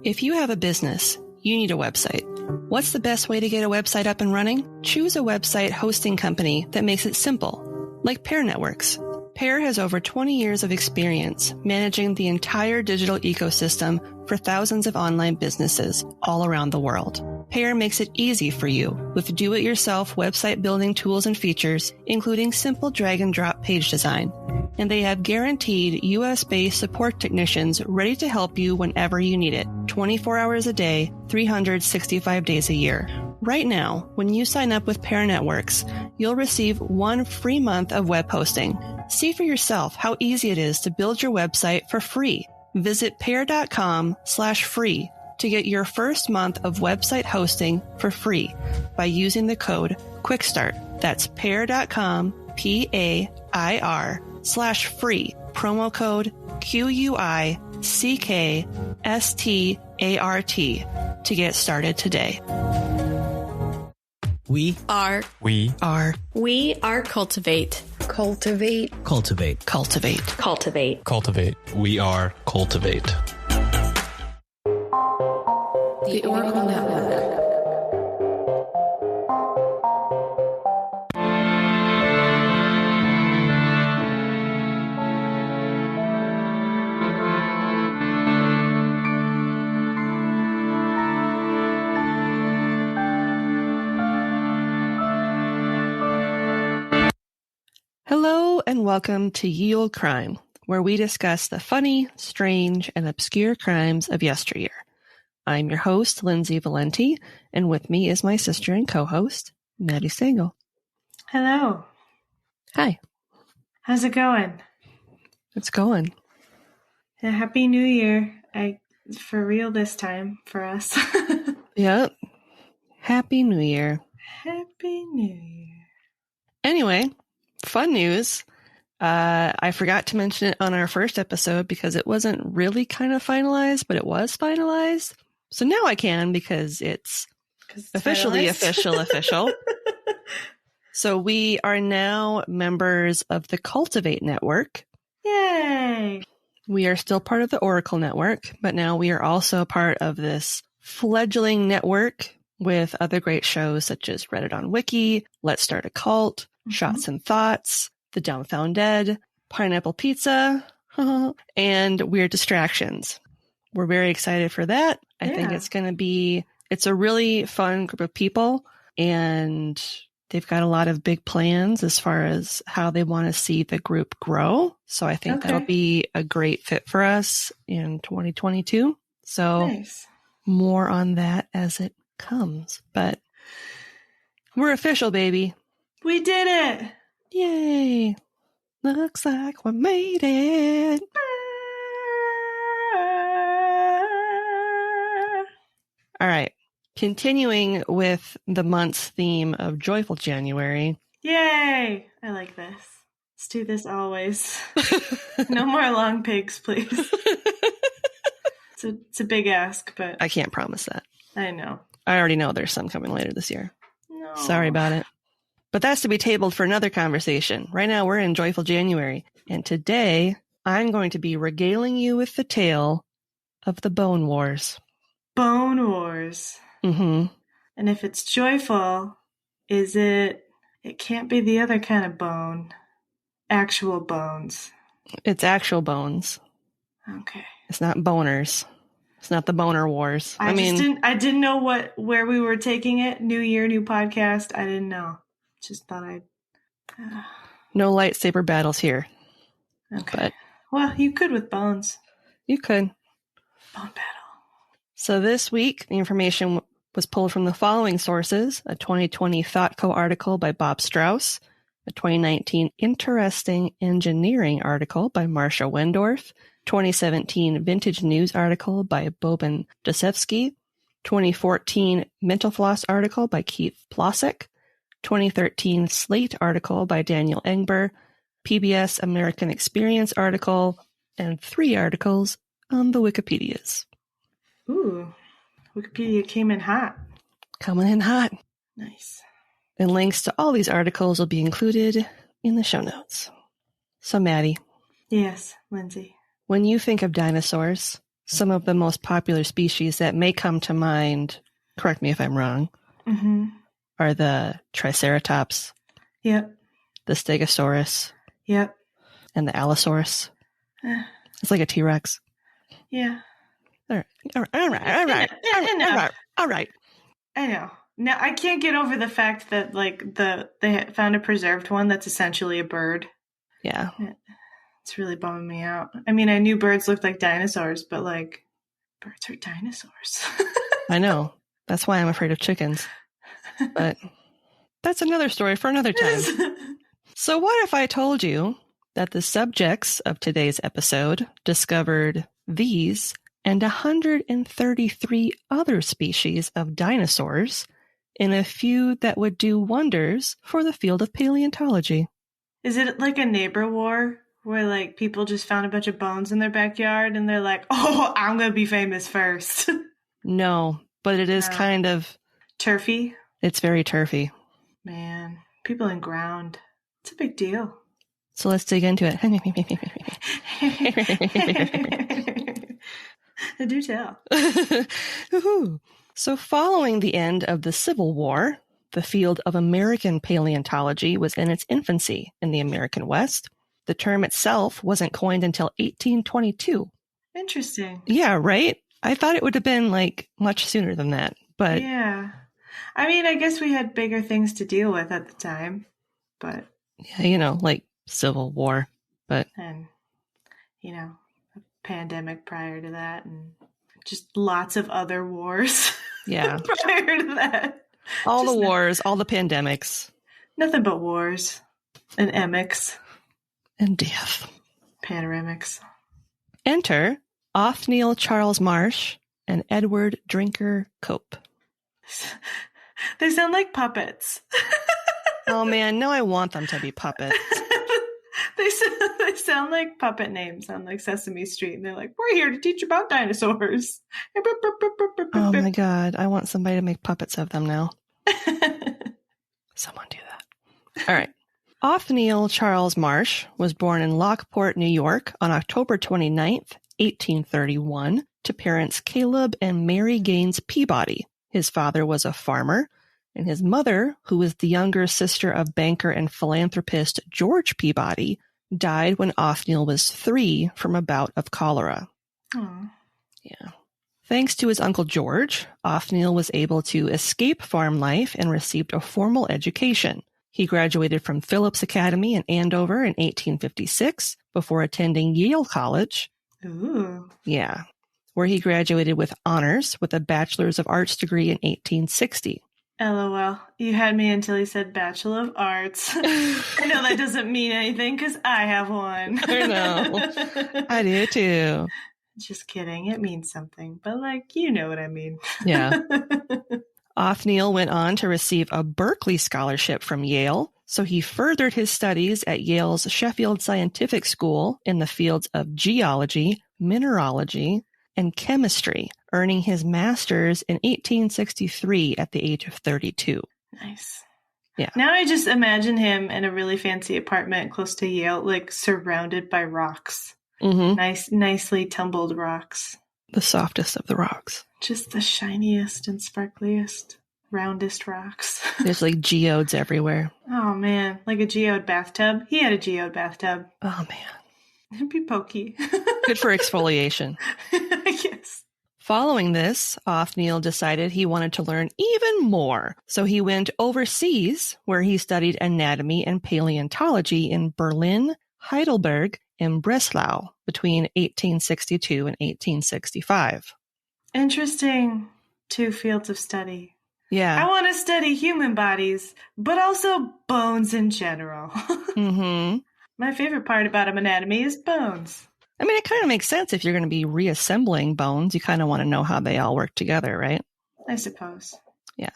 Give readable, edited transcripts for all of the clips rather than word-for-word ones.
If you have a business, you need a website. What's the best way to get a website up and running? Choose a website hosting company that makes it simple, like Pear Networks. Pear has over 20 years of experience managing the entire digital ecosystem for thousands of online businesses all around the world. Pear makes it easy for you with do-it-yourself website building tools and features, including simple drag-and-drop page design. And they have guaranteed US-based support technicians ready to help you whenever you need it, 24 hours a day, 365 days a year. Right now, when you sign up with Pear Networks, you'll receive 1 free month of web hosting. See for yourself how easy it is to build your website for free. Visit pear.com/free to get your first month of website hosting for free by using the code QUICKSTART. That's pear.com, PAIR/free. Promo code QUICKSTART to get started today. We are Cultivate. Cultivate. We are Cultivate. The Oracle Network. Hello and welcome to Ye Olde Crime, where we discuss the funny, strange, and obscure crimes of yesteryear. I'm your host, Lindsay Valenti, and with me is my sister and co-host, Maddie Stengel. Hello. Hi. How's it going? It's going. Yeah, Happy New Year. For real this time for us. Yep. Happy New Year. Happy New Year. Anyway, fun news. I forgot to mention it on our first episode because it wasn't really kind of finalized, but it was finalized. So now I can because it's officially official. So we are now members of the Cultivate Network. Yay! We are still part of the Oracle Network, but now we are also part of this fledgling network with other great shows such as Reddit on Wiki, Let's Start a Cult, Shots and Thoughts, The Dumbfounded, Pineapple Pizza, and Weird Distractions. We're very excited for that. I think it's a really fun group of people, and they've got a lot of big plans as far as how they want to see the group grow. So I think that'll be a great fit for us in 2022. So more on that as it comes. But we're official, baby. We did it! Yay! Looks like we made it. All right. Continuing with the month's theme of Joyful January. Yay! I like this. Let's do this always. No more long pigs, please. It's a big ask, but I can't promise that. I know. I already know there's some coming later this year. No. Sorry about it. But that's to be tabled for another conversation. Right now, we're in Joyful January. And today, I'm going to be regaling you with the tale of the Bone Wars. Bone Wars. Mm-hmm. And if it's joyful, it can't be the other kind of bone. Actual bones. It's actual bones. Okay. It's not boners. It's not the Boner Wars. I didn't know where we were taking it. New year, new podcast. I didn't know. Just thought I'd... No lightsaber battles here. Okay. But well, you could with bones. You could. Bone battle. So this week, the information was pulled from the following sources: a 2020 ThoughtCo article by Bob Strauss, a 2019 Interesting Engineering article by Marcia Wendorf, 2017 Vintage News article by Boban Dosevsky, 2014 Mental Floss article by Keith Plosek, 2013 Slate article by Daniel Engber, PBS American Experience article, and 3 articles on the Wikipedias. Ooh, Wikipedia came in hot. Coming in hot. Nice. And links to all these articles will be included in the show notes. So, Maddie. Yes, Lindsay. When you think of dinosaurs, some of the most popular species that may come to mind, correct me if I'm wrong, are the Triceratops, Yep. the Stegosaurus, Yep. and the Allosaurus. It's like a T-Rex. Yeah. All right. I know. Now, I can't get over the fact that, like, they found a preserved one that's essentially a bird. Yeah. It's really bumming me out. I mean, I knew birds looked like dinosaurs, but, like, birds are dinosaurs. I know. That's why I'm afraid of chickens. But that's another story for another time. So what if I told you that the subjects of today's episode discovered these and 133 other species of dinosaurs in a feud that would do wonders for the field of paleontology? Is it like a neighbor war where, like, people just found a bunch of bones in their backyard and they're like, oh, I'm going to be famous first? No, but it is kind of... turfy? It's very turfy. Man, people in ground. It's a big deal. So let's dig into it. Do tell. So following the end of the Civil War, the field of American paleontology was in its infancy in the American West. The term itself wasn't coined until 1822. Interesting. Yeah, right? I thought it would have been, like, much sooner than that. But yeah. I mean, I guess we had bigger things to deal with at the time. But yeah, you know, like Civil War. And, you know, a pandemic prior to that and just lots of other wars. Yeah. prior to that. All the wars, all the pandemics. Nothing but wars. And emics. And death. Panoramics. Enter Othniel Charles Marsh and Edward Drinker Cope. They sound like puppets. Oh man, no, I want them to be puppets. They sound like puppet names on, like, Sesame Street, and they're like, we're here to teach about dinosaurs. Oh my god, I want somebody to make puppets of them now. Someone do that. All right. Othniel Charles Marsh was born in Lockport, New York on October 29th, 1831, to parents Caleb and Mary Gaines Peabody. His father was a farmer, and his mother, who was the younger sister of banker and philanthropist George Peabody, died when Othniel was 3 from a bout of cholera. Aww. Yeah. Thanks to his uncle George, Othniel was able to escape farm life and received a formal education. He graduated from Phillips Academy in Andover in 1856 before attending Yale College. Ooh. Yeah, where he graduated with honors with a Bachelor's of Arts degree in 1860. LOL. You had me until he said Bachelor of Arts. I know that doesn't mean anything because I have one. I know. I do too. Just kidding. It means something. But, like, you know what I mean. Yeah. Othniel went on to receive a Berkeley scholarship from Yale, so he furthered his studies at Yale's Sheffield Scientific School in the fields of geology, mineralogy, and chemistry, earning his master's in 1863 at the age of 32. Nice. Yeah. Now I just imagine him in a really fancy apartment close to Yale, like, surrounded by rocks. Mm-hmm. Nicely tumbled rocks. The softest of the rocks. Just the shiniest and sparkliest, roundest rocks. There's, like, geodes everywhere. Oh, man. Like a geode bathtub. He had a geode bathtub. Oh, man. It'd be pokey. Good for exfoliation. Yes. Following this, Othniel decided he wanted to learn even more. So he went overseas, where he studied anatomy and paleontology in Berlin, Heidelberg, and Breslau between 1862 and 1865. Interesting. 2 fields of study. Yeah. I want to study human bodies, but also bones in general. Mm-hmm. My favorite part about anatomy is bones. I mean, it kind of makes sense if you're going to be reassembling bones. You kind of want to know how they all work together, right? I suppose. Yeah.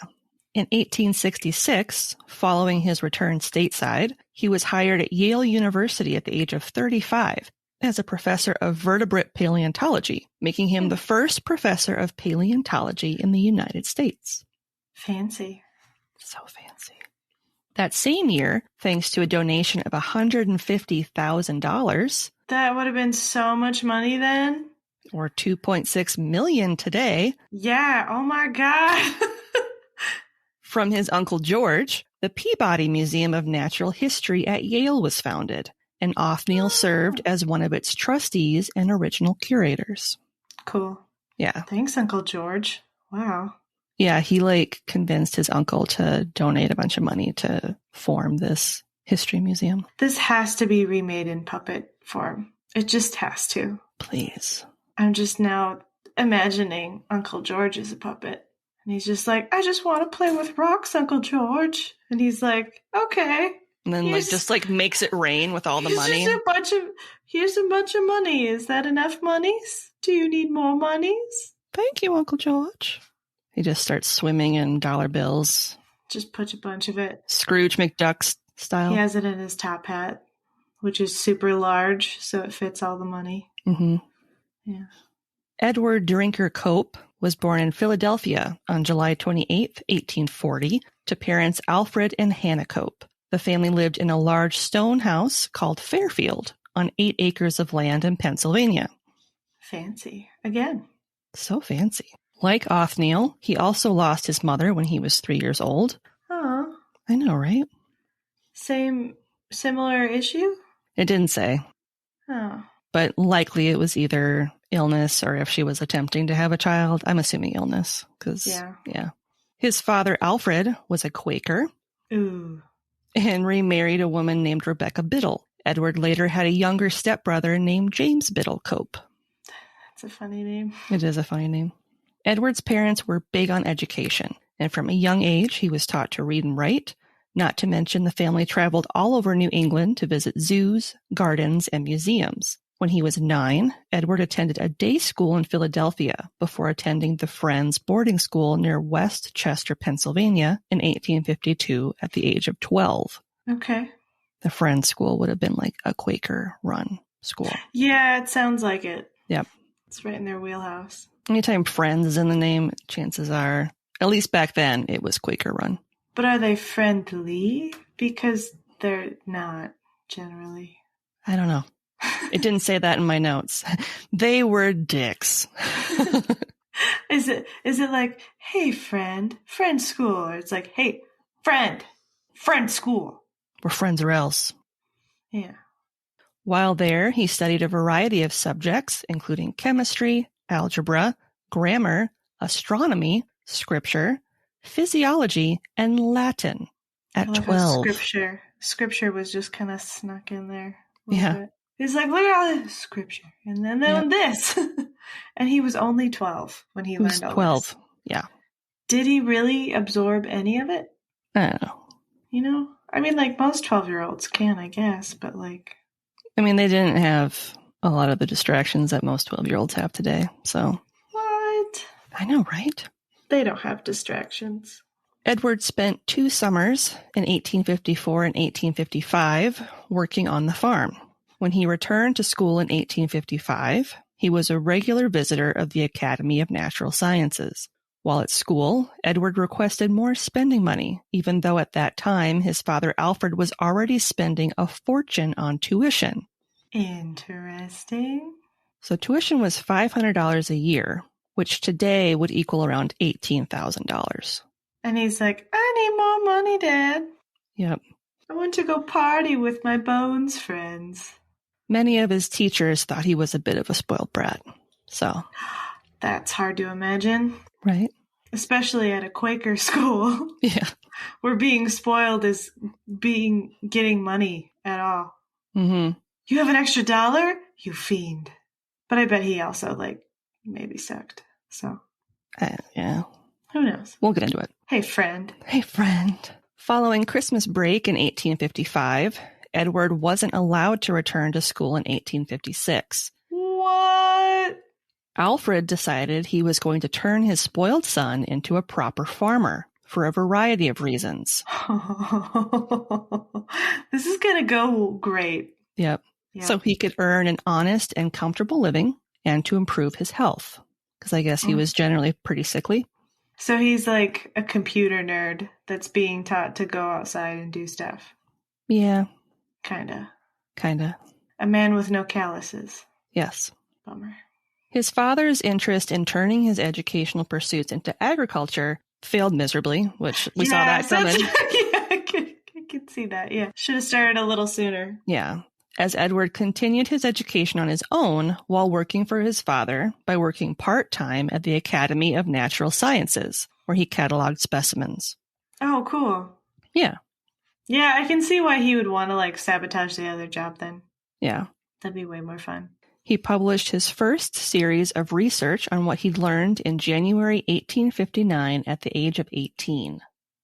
In 1866, following his return stateside, he was hired at Yale University at the age of 35 as a professor of vertebrate paleontology, making him the first professor of paleontology in the United States. Fancy. So fancy. That same year, thanks to a donation of $150,000. That would have been so much money then. or $2.6 million today. Yeah. Oh my God. From his uncle George, the Peabody Museum of Natural History at Yale was founded, and Othniel served as one of its trustees and original curators. Cool. Yeah. Thanks, Uncle George. Wow. Yeah, he convinced his uncle to donate a bunch of money to form this history museum. This has to be remade in puppet form. It just has to. Please. I'm just now imagining Uncle George as a puppet. And he's just like, I just want to play with rocks, Uncle George. And he's like, okay. And then makes it rain with all the money. Here's a bunch of money. Is that enough monies? Do you need more monies? Thank you, Uncle George. He just starts swimming in dollar bills. Just put a bunch of it. Scrooge McDuck style. He has it in his top hat, which is super large, so it fits all the money. Mm-hmm. Yeah. Edward Drinker Cope was born in Philadelphia on July 28th, 1840, to parents Alfred and Hannah Cope. The family lived in a large stone house called Fairfield on 8 acres of land in Pennsylvania. Fancy. Again. So fancy. Like Othniel, he also lost his mother when he was 3 years old. Oh. I know, right? Similar issue? It didn't say. Oh. But likely it was either illness or if she was attempting to have a child. I'm assuming illness. Yeah. His father, Alfred, was a Quaker. Ooh. And remarried a woman named Rebecca Biddle. Edward later had a younger stepbrother named James Biddle Cope. That's a funny name. It is a funny name. Edward's parents were big on education, and from a young age he was taught to read and write. Not to mention the family traveled all over New England to visit zoos, gardens, and museums. When he was 9, Edward attended a day school in Philadelphia before attending the Friends boarding school near West Chester, Pennsylvania in 1852 at the age of 12. Okay. The Friends school would have been like a Quaker-run school. Yeah, it sounds like it. Yep. It's right in their wheelhouse. Anytime Friends is in the name, chances are, at least back then, it was Quaker-run. But are they friendly? Because they're not, generally. I don't know. It didn't say that in my notes. They were dicks. Is it like, hey, friend school? Or it's like, hey, friend school. We're friends or else. Yeah. While there, he studied a variety of subjects, including chemistry, algebra, grammar, astronomy, scripture, physiology, and Latin at 12. Scripture was just kind of snuck in there. Yeah. Bit. He's like, look at all this scripture. And then this. And he was only 12 when he learned all 12. this. Yeah. Did he really absorb any of it? I don't know. You know? I mean, like, most 12-year-olds can, I guess. But, like... I mean, they didn't have a lot of the distractions that most 12-year-olds have today, so... What? I know, right? They don't have distractions. Edward spent 2 summers in 1854 and 1855 working on the farm. When he returned to school in 1855, he was a regular visitor of the Academy of Natural Sciences. While at school, Edward requested more spending money, even though at that time his father Alfred was already spending a fortune on tuition. Interesting. So tuition was $500 a year, which today would equal around $18,000. And he's like, I need more money, Dad. Yep. I want to go party with my bones friends. Many of his teachers thought he was a bit of a spoiled brat. So. That's hard to imagine. Right. Especially at a Quaker school. Yeah. Where being spoiled is getting money at all. Mm-hmm. You have an extra $1? You fiend. But I bet he also, maybe sucked. So. Yeah. Who knows? We'll get into it. Hey, friend. Hey, friend. Following Christmas break in 1855, Edward wasn't allowed to return to school in 1856. What? Alfred decided he was going to turn his spoiled son into a proper farmer for a variety of reasons. This is going to go great. Yep. So he could earn an honest and comfortable living and to improve his health. Because I guess he was generally pretty sickly. So he's like a computer nerd that's being taught to go outside and do stuff. Yeah. Kinda. Kinda. A man with no calluses. Yes. Bummer. His father's interest in turning his educational pursuits into agriculture failed miserably, which we saw that coming. Yeah, I could see that. Yeah. Should have started a little sooner. Yeah. As Edward continued his education on his own while working for his father by working part-time at the Academy of Natural Sciences, where he cataloged specimens. Oh, cool. Yeah. Yeah, I can see why he would want to like sabotage the other job then. Yeah. That'd be way more fun. He published his first series of research on what he'd learned in January 1859 at the age of 18.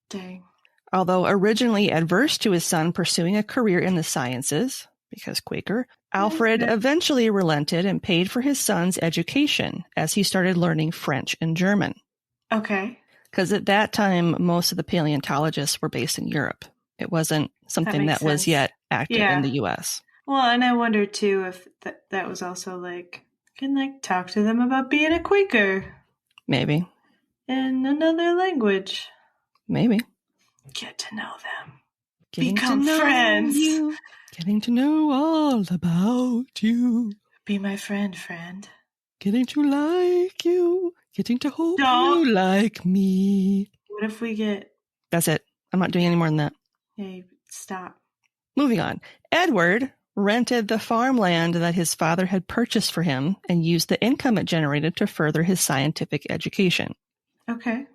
Dang. Although originally adverse to his son pursuing a career in the sciences, because Quaker, Alfred eventually relented and paid for his son's education as he started learning French and German. Okay. Because at that time, most of the paleontologists were based in Europe. It wasn't something that was yet active in the U.S. Well, and I wonder, too, if that was also, like, you can, like, talk to them about being a Quaker. Maybe. In another language. Maybe. Get to know them. Getting Become friends. Getting to know all about you. Be my friend, friend. Getting to like you. Getting to hope you like me. What if we get... That's it. I'm not doing any more than that. Hey, stop. Moving on. Edward rented the farmland that his father had purchased for him and used the income it generated to further his scientific education. Okay.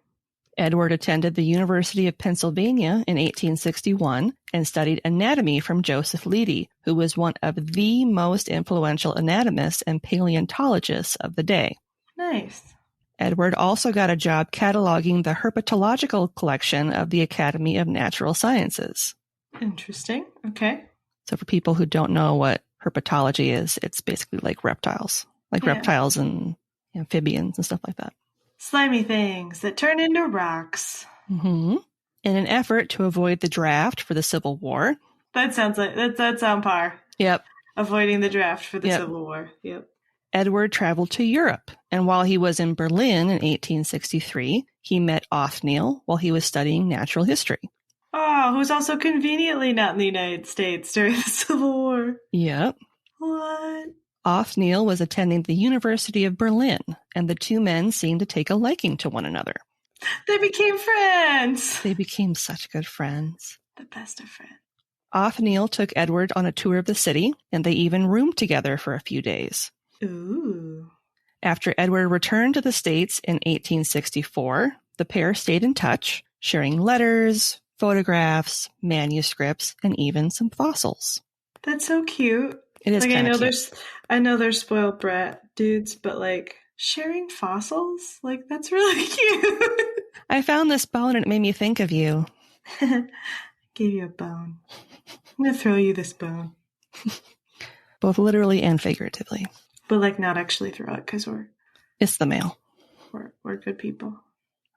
Edward attended the University of Pennsylvania in 1861 and studied anatomy from Joseph Leidy, who was one of the most influential anatomists and paleontologists of the day. Nice. Edward also got a job cataloging the herpetological collection of the Academy of Natural Sciences. Interesting. Okay. So for people who don't know what herpetology is, it's basically like reptiles. Reptiles and amphibians and stuff like that. Slimy things that turn into rocks. Mm-hmm. In an effort to avoid the draft for the Civil War. That sounds like that's on par. Yep. Avoiding the draft for the Civil War. Yep. Edward traveled to Europe, and while he was in Berlin in 1863, he met Othniel while he was studying natural history. Oh, who's also conveniently not in the United States during the Civil War. Yep. What? Othniel was attending the University of Berlin, and the two men seemed to take a liking to one another. They became friends. They became such good friends. The best of friends. Othniel took Edward on a tour of the city, and they even roomed together for a few days. Ooh. After Edward returned to the States in 1864, the pair stayed in touch, sharing letters, photographs, manuscripts, and even some fossils. That's so cute. It is kind of cute. I know there's spoiled brat dudes, but like sharing fossils, like that's really cute. I found this bone and it made me think of you. Gave you a bone. I'm gonna throw you this bone. Both literally and figuratively. But like not actually throw it because it's the mail. We're good people.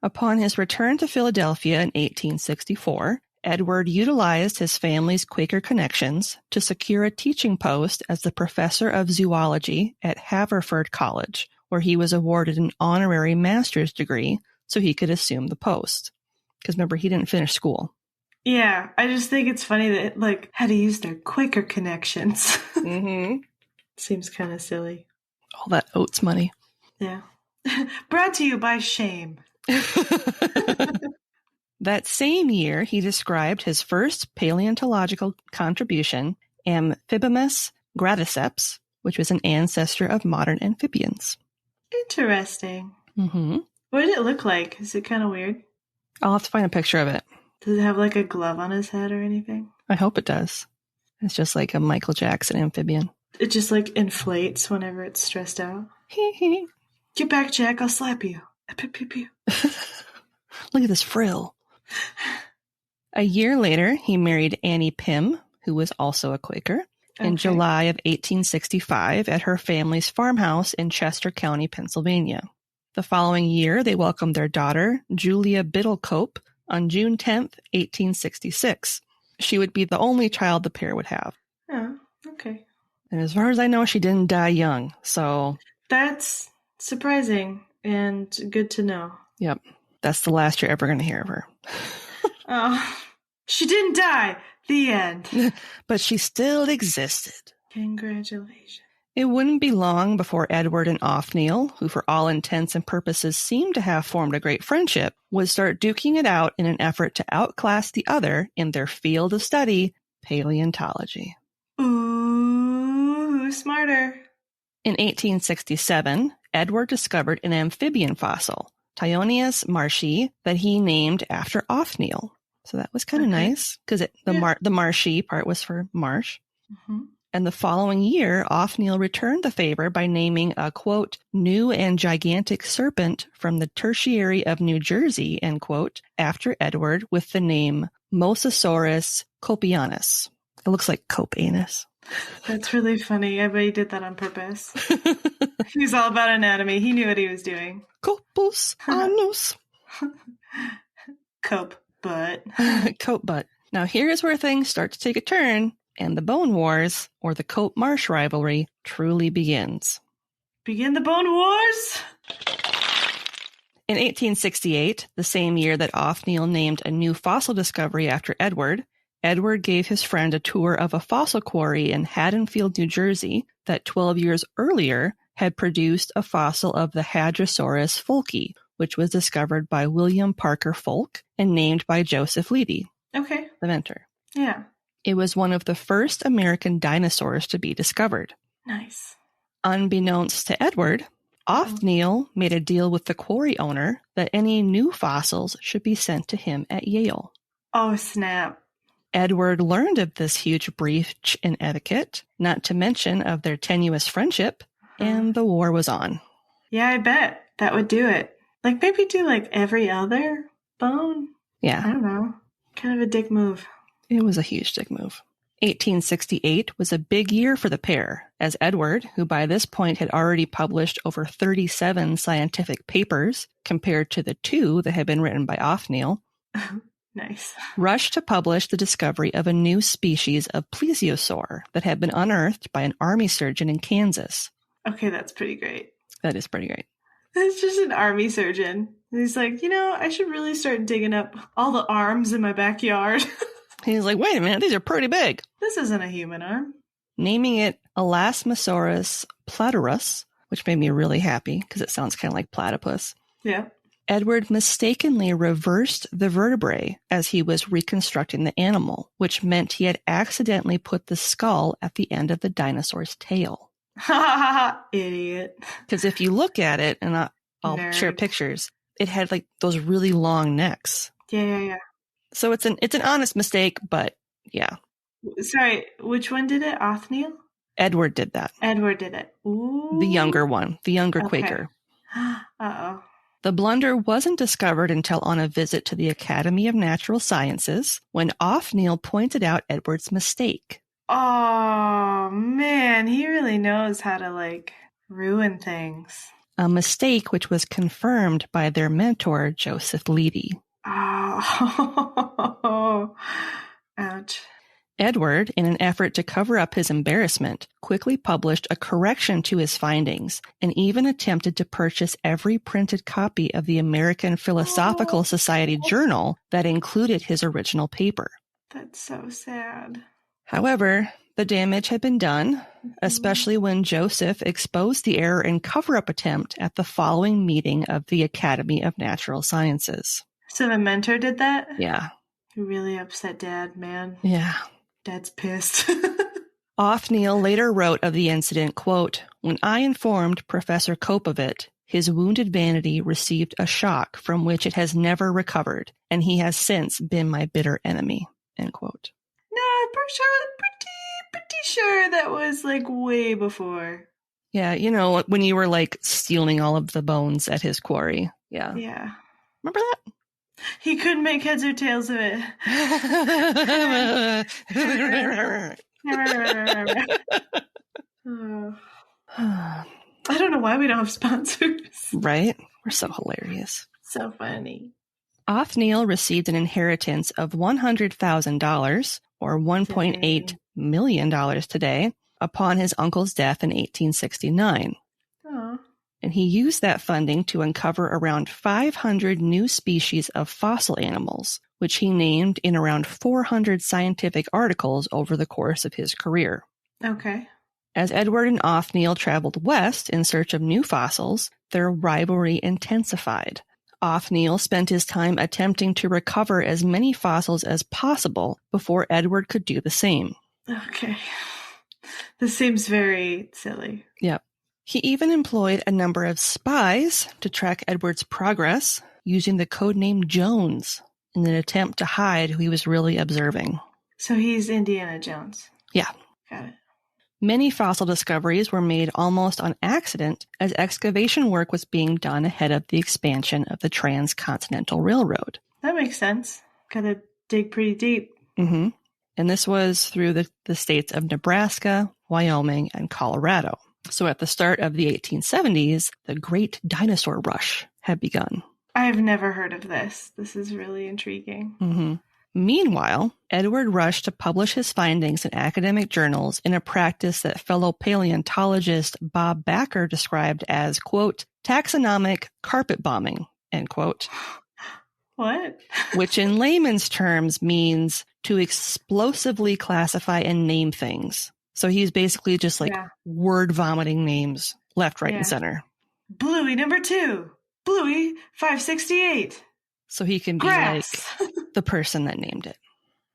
Upon his return to Philadelphia in 1864, Edward utilized his family's Quaker connections to secure a teaching post as the professor of zoology at Haverford College, where he was awarded an honorary master's degree so he could assume the post. Because remember, he didn't finish school. Yeah, I just think it's funny that like had to use their Quaker connections. Mm-hmm. Seems kind of silly. All that oats money. Yeah. Brought to you by shame. That same year, he described his first paleontological contribution, Amphibimus gradiceps, which was an ancestor of modern amphibians. Interesting. Mm-hmm. What did it look like? Is it kind of weird? I'll have to find a picture of it. Does it have like a glove on his head or anything? I hope it does. It's just like a Michael Jackson amphibian. It just like inflates whenever it's stressed out. Get back, Jack. I'll slap you. Pew, pew, pew. Look at this frill. A year later, he married Annie Pym, who was also a Quaker, in July of 1865 at her family's farmhouse in Chester County, Pennsylvania. The following year, they welcomed their daughter, Julia Biddle-Cope, on June 10th, 1866. She would be the only child the pair would have. Oh, okay. And as far as I know, she didn't die young, so... That's surprising and good to know. Yep. That's the last you're ever going to hear of her. Oh, she didn't die. The end. But she still existed. Congratulations. It wouldn't be long before Edward and Othniel, who for all intents and purposes seemed to have formed a great friendship, would start duking it out in an effort to outclass the other in their field of study, paleontology. Ooh, who's smarter? In 1867, Edward discovered an amphibian fossil, Tyonius marshy, that he named after Othniel. So that was kind of nice, because the marshy part was for marsh. Mm-hmm. And the following year, Othniel returned the favor by naming a, quote, new and gigantic serpent from the tertiary of New Jersey, end quote, after Edward with the name Mosasaurus copianus. It looks like copanus. That's really funny. I bet he did that on purpose. He's all about anatomy. He knew what he was doing. Copus anus. Cope butt. Cope butt. Now here's where things start to take a turn, and the Bone Wars, or the Cope-Marsh rivalry, truly begins. Begin the Bone Wars? In 1868, the same year that Othniel named a new fossil discovery after Edward, Edward gave his friend a tour of a fossil quarry in Haddonfield, New Jersey, that 12 years earlier had produced a fossil of the Hadrosaurus folki, which was discovered by William Parker Folk and named by Joseph Leidy, Okay. the mentor. Yeah. It was one of the first American dinosaurs to be discovered. Nice. Unbeknownst to Edward, Othniel made a deal with the quarry owner that any new fossils should be sent to him at Yale. Oh, snap. Edward learned of this huge breach in etiquette, not to mention of their tenuous friendship, and the war was on. Yeah, I bet. That would do it. Like, maybe do, like, every other bone? I Yeah, don't know. Kind of a dick move. it was a huge dick move. 1868 was a big year for the pair, as Edward, who by this point had already published over 37 scientific papers compared to the 2 that had been written by Othniel, Nice. rushed to publish the discovery of a new species of plesiosaur that had been unearthed by an army surgeon in Kansas. Okay, that's pretty great. That is pretty great. It's just an army surgeon. He's like, I should really start digging up all the arms in my backyard. He's like, wait a minute, these are pretty big. This isn't a human arm. Naming it Elasmosaurus platypus, which made me really happy because it sounds kind of like platypus. Yeah. Edward mistakenly reversed the vertebrae as he was reconstructing the animal, which meant he had accidentally put the skull at the end of the dinosaur's tail. Idiot. Because if you look at it, and I'll share Nerd. pictures, it had like those really long necks. Yeah. So it's an honest mistake, but yeah, Sorry, which one did it? Othniel? Edward did that. Edward did it. Ooh. The younger one, the younger Okay. Quaker. Uh-oh. The blunder wasn't discovered until on a visit to the Academy of Natural Sciences, when Othniel pointed out Edward's mistake. Oh, man. He really knows how to, ruin things. A mistake which was confirmed by their mentor, Joseph Leidy. Oh. Ouch. Edward, in an effort to cover up his embarrassment, quickly published a correction to his findings and even attempted to purchase every printed copy of the American Philosophical Society journal that included his original paper. That's so sad. However, the damage had been done, especially when Joseph exposed the error and cover-up attempt at the following meeting of the Academy of Natural Sciences. So the mentor did that? Yeah. You really upset Dad, man. Yeah. Dad's pissed. Othniel later wrote of the incident, quote, "When I informed Professor Cope of it, his wounded vanity received a shock from which it has never recovered, and he has since been my bitter enemy," end quote. No, I'm pretty sure that was way before. Yeah, when you were stealing all of the bones at his quarry. Yeah. Yeah. Remember that? He couldn't make heads or tails of it. I don't know why we don't have sponsors. Right? We're so hilarious. So funny. Othniel received an inheritance of $100,000, or $1.8 million today, upon his uncle's death in 1869. Oh. And he used that funding to uncover around 500 new species of fossil animals, which he named in around 400 scientific articles over the course of his career. Okay. As Edward and Othniel traveled west in search of new fossils, their rivalry intensified. Othniel spent his time attempting to recover as many fossils as possible before Edward could do the same. Okay. This seems very silly. Yep. He even employed a number of spies to track Edward's progress using the codename Jones in an attempt to hide who he was really observing. So he's Indiana Jones. Yeah. Got it. Many fossil discoveries were made almost on accident as excavation work was being done ahead of the expansion of the Transcontinental Railroad. That makes sense. Gotta dig pretty deep. Mm-hmm. And this was through the states of Nebraska, Wyoming, and Colorado. So at the start of the 1870s, the Great Dinosaur Rush had begun. I've never heard of this. This is really intriguing. Mm-hmm. Meanwhile, Edward rushed to publish his findings in academic journals in a practice that fellow paleontologist Bob Backer described as, quote, taxonomic carpet bombing, end quote. What? Which in layman's terms means to explosively classify and name things. So he's basically just like word vomiting names left, right, and center. Bluey number 2. Bluey 568. So he can be Grass. like the person that named it.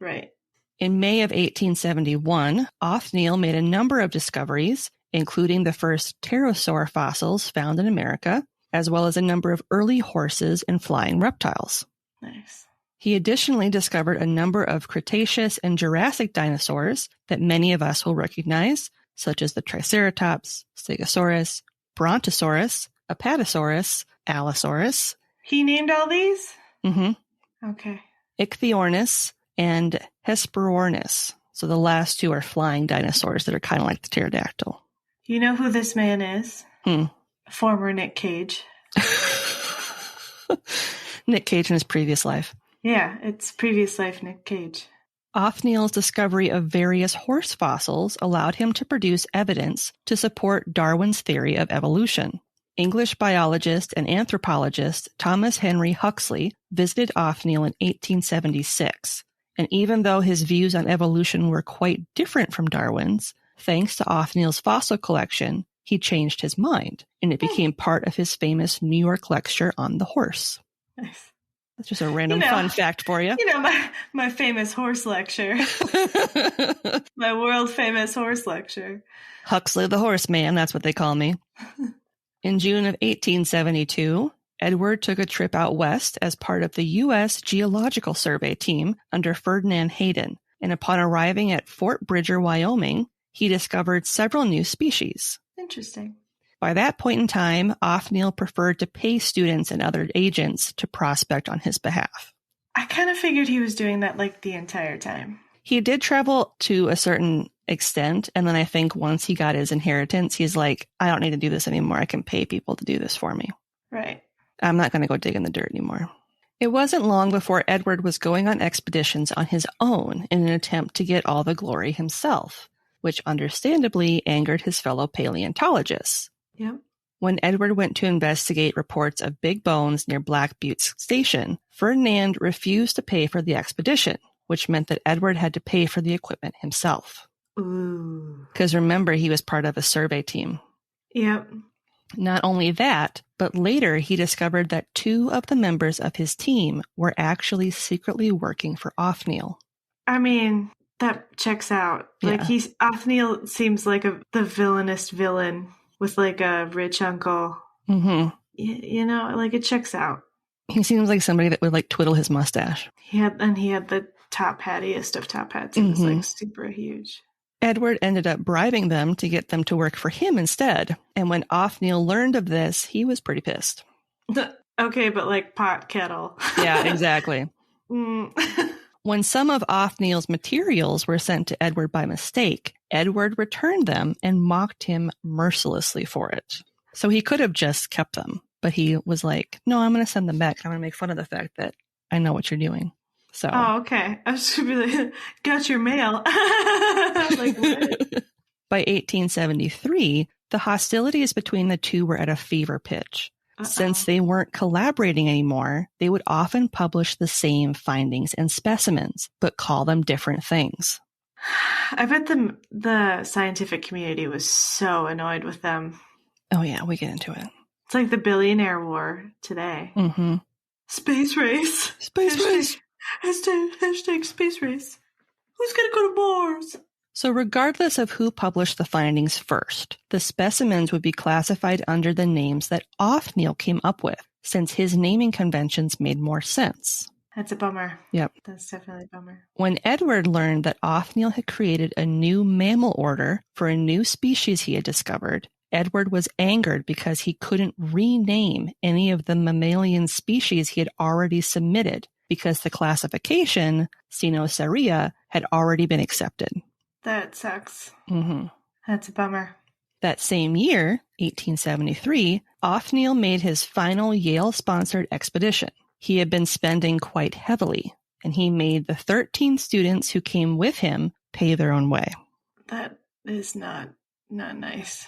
Right. In May of 1871, Othniel made a number of discoveries, including the first pterosaur fossils found in America, as well as a number of early horses and flying reptiles. Nice. He additionally discovered a number of Cretaceous and Jurassic dinosaurs that many of us will recognize, such as the Triceratops, Stegosaurus, Brontosaurus, Apatosaurus, Allosaurus. He named all these? Mm-hmm. Okay. Ichthyornis and Hesperornis. So the last two are flying dinosaurs that are kind of like the pterodactyl. You know who this man is? Former Nick Cage. Nick Cage in his previous life. Yeah, it's previous life Nick Cage. Othniel's discovery of various horse fossils allowed him to produce evidence to support Darwin's theory of evolution. English biologist and anthropologist Thomas Henry Huxley visited Othniel in 1876, and even though his views on evolution were quite different from Darwin's, thanks to Othniel's fossil collection, he changed his mind, and it became part of his famous New York lecture on the horse. Nice. That's just a random fun fact for you. You know, my famous horse lecture. My world famous horse lecture. Huxley the Horseman, that's what they call me. In June of 1872, Edward took a trip out west as part of the U.S. Geological Survey team under Ferdinand Hayden, and upon arriving at Fort Bridger, Wyoming, he discovered several new species. Interesting. By that point in time, Othniel preferred to pay students and other agents to prospect on his behalf. I kind of figured he was doing that like the entire time. He did travel to a certain extent, and then I think once he got his inheritance, he's like, I don't need to do this anymore. I can pay people to do this for me. Right. I'm not going to go dig in the dirt anymore. It wasn't long before Edward was going on expeditions on his own in an attempt to get all the glory himself, which understandably angered his fellow paleontologists. Yep. When Edward went to investigate reports of big bones near Black Butte Station, Ferdinand refused to pay for the expedition, which meant that Edward had to pay for the equipment himself. Ooh. Because remember, he was part of a survey team. Yep. Not only that, but later he discovered that 2 of the members of his team were actually secretly working for Othniel. I mean, that checks out. Like, Othniel seems like the villainous villain with like a rich uncle. Mm-hmm. You know, like it checks out. He seems like somebody that would like twiddle his mustache. He had the top hattiest of top hats. It was like super huge. Edward ended up bribing them to get them to work for him instead. And when Othniel learned of this, he was pretty pissed. Okay, but like pot kettle. Yeah, exactly. When some of Othniel's materials were sent to Edward by mistake, Edward returned them and mocked him mercilessly for it. So he could have just kept them, but he was like, no, I'm going to send them back. I'm going to make fun of the fact that I know what you're doing. So. Oh, okay. I was going to be like, got your mail. Like, what? By 1873, the hostilities between the two were at a fever pitch. Since they weren't collaborating anymore, they would often publish the same findings and specimens, but call them different things. I bet the scientific community was so annoyed with them. Oh, yeah, we get into it. It's like the billionaire war today. Mm-hmm. Space race. Space race. Hashtag space race. Who's going to go to Mars? So regardless of who published the findings first, the specimens would be classified under the names that Othniel came up with, since his naming conventions made more sense. That's a bummer. Yep. That's definitely a bummer. When Edward learned that Othniel had created a new mammal order for a new species he had discovered, Edward was angered because he couldn't rename any of the mammalian species he had already submitted because the classification, Cynocerea, had already been accepted. That sucks. Mm-hmm. That's a bummer. That same year, 1873, Othniel made his final Yale-sponsored expedition. He had been spending quite heavily, and he made the 13 students who came with him pay their own way. That is not nice.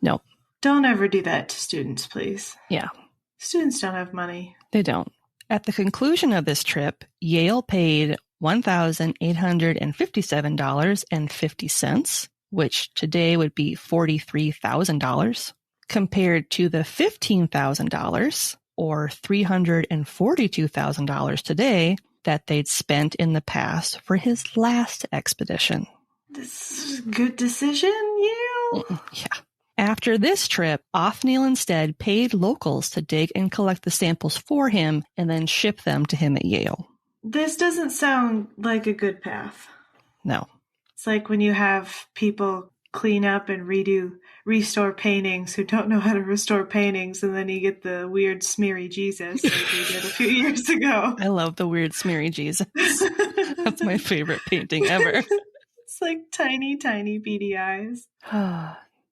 No. Don't ever do that to students, please. Yeah. Students don't have money. They don't. At the conclusion of this trip, Yale paid $1,857.50, which today would be $43,000, compared to the $15,000 or $342,000 today that they'd spent in the past for his last expedition. This is a good decision, Yale. Yeah. After this trip, Othniel instead paid locals to dig and collect the samples for him and then ship them to him at Yale. This doesn't sound like a good path. No. It's like when you have people clean up and restore paintings who don't know how to restore paintings, and then you get the weird smeary Jesus like we did a few years ago. I love the weird smeary Jesus. That's my favorite painting ever. It's like tiny, tiny beady eyes.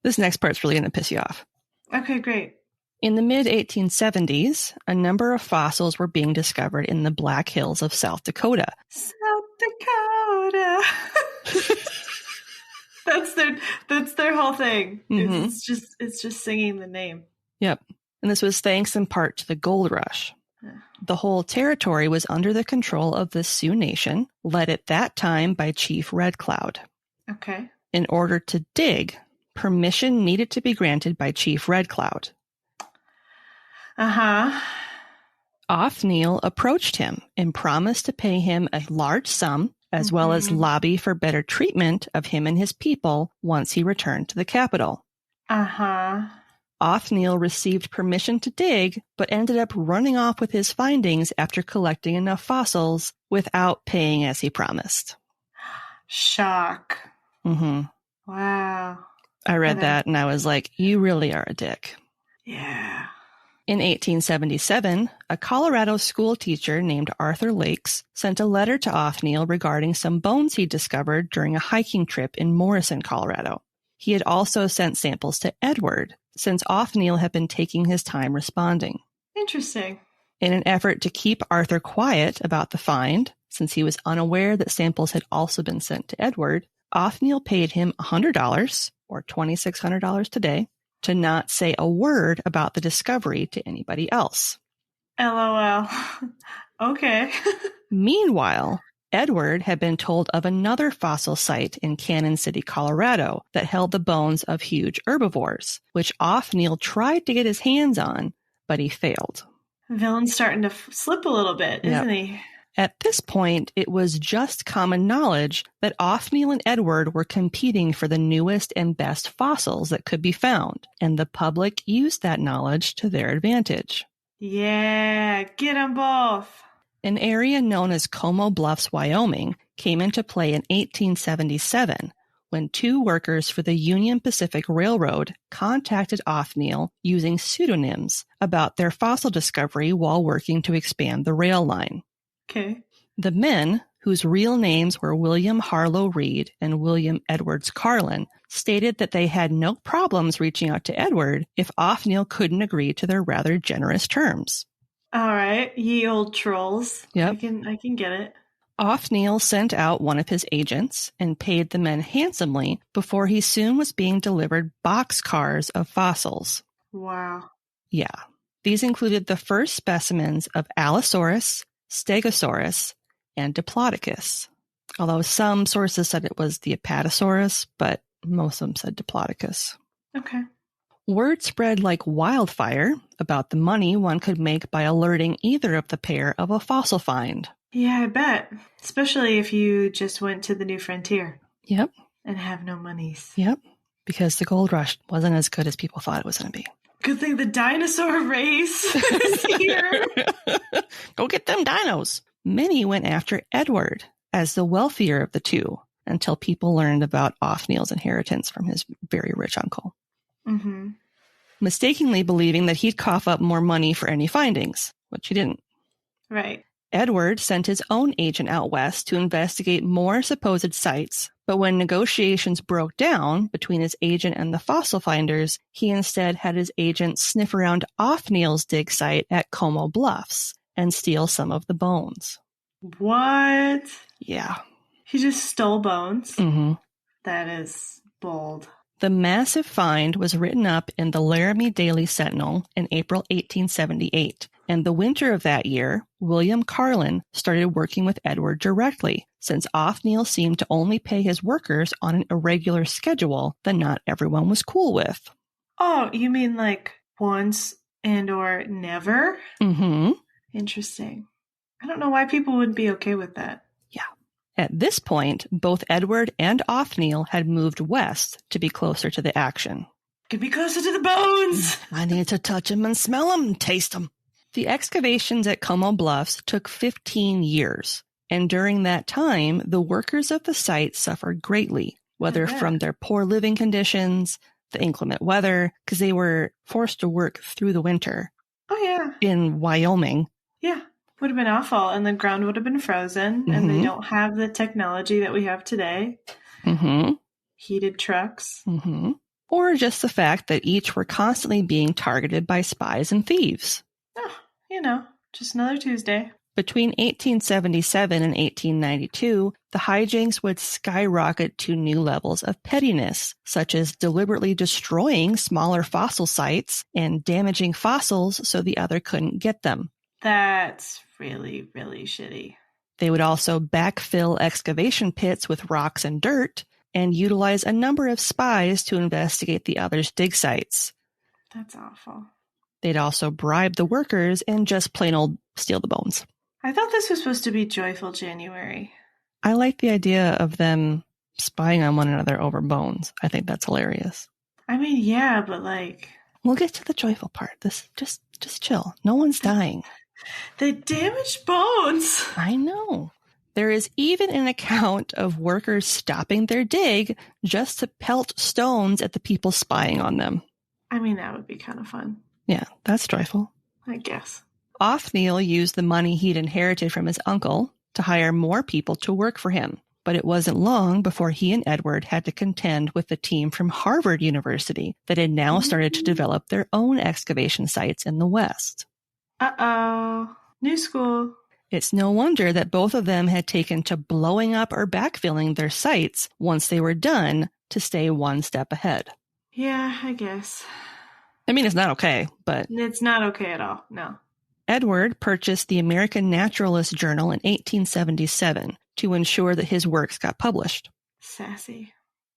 This next part's really going to piss you off. Okay, great. In the mid-1870s, a number of fossils were being discovered in the Black Hills of South Dakota. South Dakota. That's their whole thing. Mm-hmm. It's just singing the name. Yep. And this was thanks in part to the gold rush. The whole territory was under the control of the Sioux Nation, led at that time by Chief Red Cloud. Okay. In order to dig, permission needed to be granted by Chief Red Cloud. Uh-huh. Othniel approached him and promised to pay him a large sum as well as lobby for better treatment of him and his people once he returned to the capital. Uh-huh. Othniel received permission to dig, but ended up running off with his findings after collecting enough fossils without paying as he promised. Shock. Mm-hmm. Wow. I read that and I was like, you really are a dick. Yeah. In 1877, a Colorado school teacher named Arthur Lakes sent a letter to Othniel regarding some bones he discovered during a hiking trip in Morrison, Colorado. He had also sent samples to Edward, since Othniel had been taking his time responding. Interesting. In an effort to keep Arthur quiet about the find, since he was unaware that samples had also been sent to Edward, Othniel paid him $100, or $2,600 today, to not say a word about the discovery to anybody else. LOL. Okay. Meanwhile, Edward had been told of another fossil site in Cannon City, Colorado, that held the bones of huge herbivores, which Othniel tried to get his hands on, but he failed. Villain's starting to slip a little bit, isn't he? At this point, it was just common knowledge that Othniel and Edward were competing for the newest and best fossils that could be found, and the public used that knowledge to their advantage. Yeah, get them both. An area known as Como Bluffs, Wyoming, came into play in 1877 when two workers for the Union Pacific Railroad contacted Othniel using pseudonyms about their fossil discovery while working to expand the rail line. Okay. The men, whose real names were William Harlow Reed and William Edwards Carlin, stated that they had no problems reaching out to Edward if Othniel couldn't agree to their rather generous terms. All right, ye old trolls. Yep. I can get it. Othniel sent out one of his agents and paid the men handsomely before he soon was being delivered boxcars of fossils. Wow. Yeah. These included the first specimens of Allosaurus, Stegosaurus, and Diplodocus. Although some sources said it was the Apatosaurus, but most of them said Diplodocus. Okay. Word spread like wildfire about the money one could make by alerting either of the pair of a fossil find. Yeah, I bet. Especially if you just went to the new frontier. Yep. And have no monies. Yep. Because the gold rush wasn't as good as people thought it was going to be. Good thing the dinosaur race is here. Go get them dinos. Many went after Edward as the wealthier of the two until people learned about Othniel's inheritance from his very rich uncle. Mm-hmm. Mistakenly believing that he'd cough up more money for any findings, which he didn't. Right. Edward sent his own agent out west to investigate more supposed sites, but when negotiations broke down between his agent and the fossil finders, he instead had his agent sniff around Othniel's dig site at Como Bluffs and steal some of the bones. What? Yeah. He just stole bones? Mm-hmm. That is bold. The massive find was written up in the Laramie Daily Sentinel in April 1878. And the winter of that year, William Carlin started working with Edward directly, since Othniel seemed to only pay his workers on an irregular schedule that not everyone was cool with. Oh, you mean like once and or never? Mm-hmm. Interesting. I don't know why people wouldn't be okay with that. Yeah. At this point, both Edward and Othniel had moved west to be closer to the action. Get me closer to the bones! I need to touch them and smell them and taste them. The excavations at Como Bluffs took 15 years, and during that time, the workers of the site suffered greatly, whether from their poor living conditions, the inclement weather, because they were forced to work through the winter. Oh, yeah. In Wyoming. Yeah. Would have been awful, and the ground would have been frozen, and they don't have the technology that we have today. Mm-hmm. Heated trucks. Mm-hmm. Or just the fact that each were constantly being targeted by spies and thieves. Oh, you know, just another Tuesday. Between 1877 and 1892, the hijinks would skyrocket to new levels of pettiness, such as deliberately destroying smaller fossil sites and damaging fossils so the other couldn't get them. That's really, really shitty. They would also backfill excavation pits with rocks and dirt and utilize a number of spies to investigate the other's dig sites. That's awful. They'd also bribe the workers and just plain old steal the bones. I thought this was supposed to be Joyful January. I like the idea of them spying on one another over bones. I think that's hilarious. I mean, yeah, but like... We'll get to the joyful part. Just chill. No one's dying. They damaged bones. I know. There is even an account of workers stopping their dig just to pelt stones at the people spying on them. I mean, that would be kind of fun. Yeah, that's joyful. I guess. Othniel used the money he'd inherited from his uncle to hire more people to work for him. But it wasn't long before he and Edward had to contend with the team from Harvard University that had now started to develop their own excavation sites in the West. Uh-oh. New school. It's no wonder that both of them had taken to blowing up or backfilling their sites once they were done to stay one step ahead. Yeah, I guess. I mean, it's not okay, but... It's not okay at all, no. Edward purchased the American Naturalist Journal in 1877 to ensure that his works got published. Sassy.